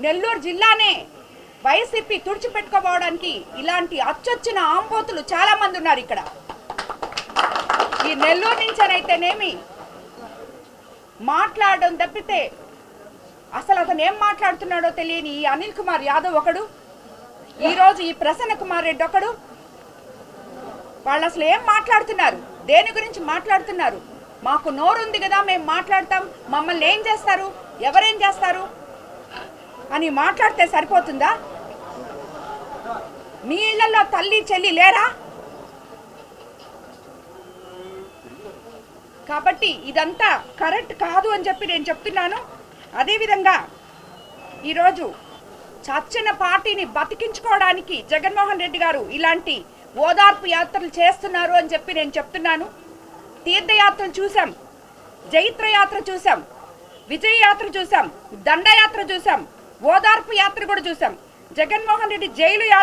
నెల్లూరు జిల్లానే వైసీపీ తుడిచిపెట్టుకోవడానికి ఇలాంటి అచ్చొచ్చిన ఆంబోతులు చాలా మంది ఉన్నారు ఇక్కడ. ఈ నెల్లూరు నుంచనైతేనేమి మాట్లాడడం తప్పితే అసలు అతను ఏం మాట్లాడుతున్నాడో తెలియని ఈ అనిల్ కుమార్ యాదవ్ ఒకడు, ఈరోజు ఈ ప్రసన్న కుమార్ రెడ్డి ఒకడు. వాళ్ళు అసలు ఏం మాట్లాడుతున్నారు, దేని గురించి మాట్లాడుతున్నారు? మాకు నోరుంది కదా, మేము మాట్లాడతాం, మమ్మల్ని ఏం చేస్తారు, ఎవరేం చేస్తారు అని మాట్లాడితే సరిపోతుందా? మీ ఇళ్లలో తల్లి చెల్లి లేరా? కాబట్టి ఇదంతా కరెక్ట్ కాదు అని చెప్పి నేను చెప్తున్నాను. అదేవిధంగా ఈరోజు చచ్చిన పార్టీని బతికించుకోవడానికి జగన్మోహన్ రెడ్డి గారు ఇలాంటి ఓదార్పు యాత్రలు చేస్తున్నారు అని చెప్పి నేను చెప్తున్నాను. తీర్థయాత్రలు చూసాం, జైత్రయాత్ర చూసాం, విజయయాత్ర చూసాం, దండయాత్ర చూసాం, ఓదార్పు యాత్ర కూడా చూసాం. జగన్మోహన్ రెడ్డి జైలు యాత్ర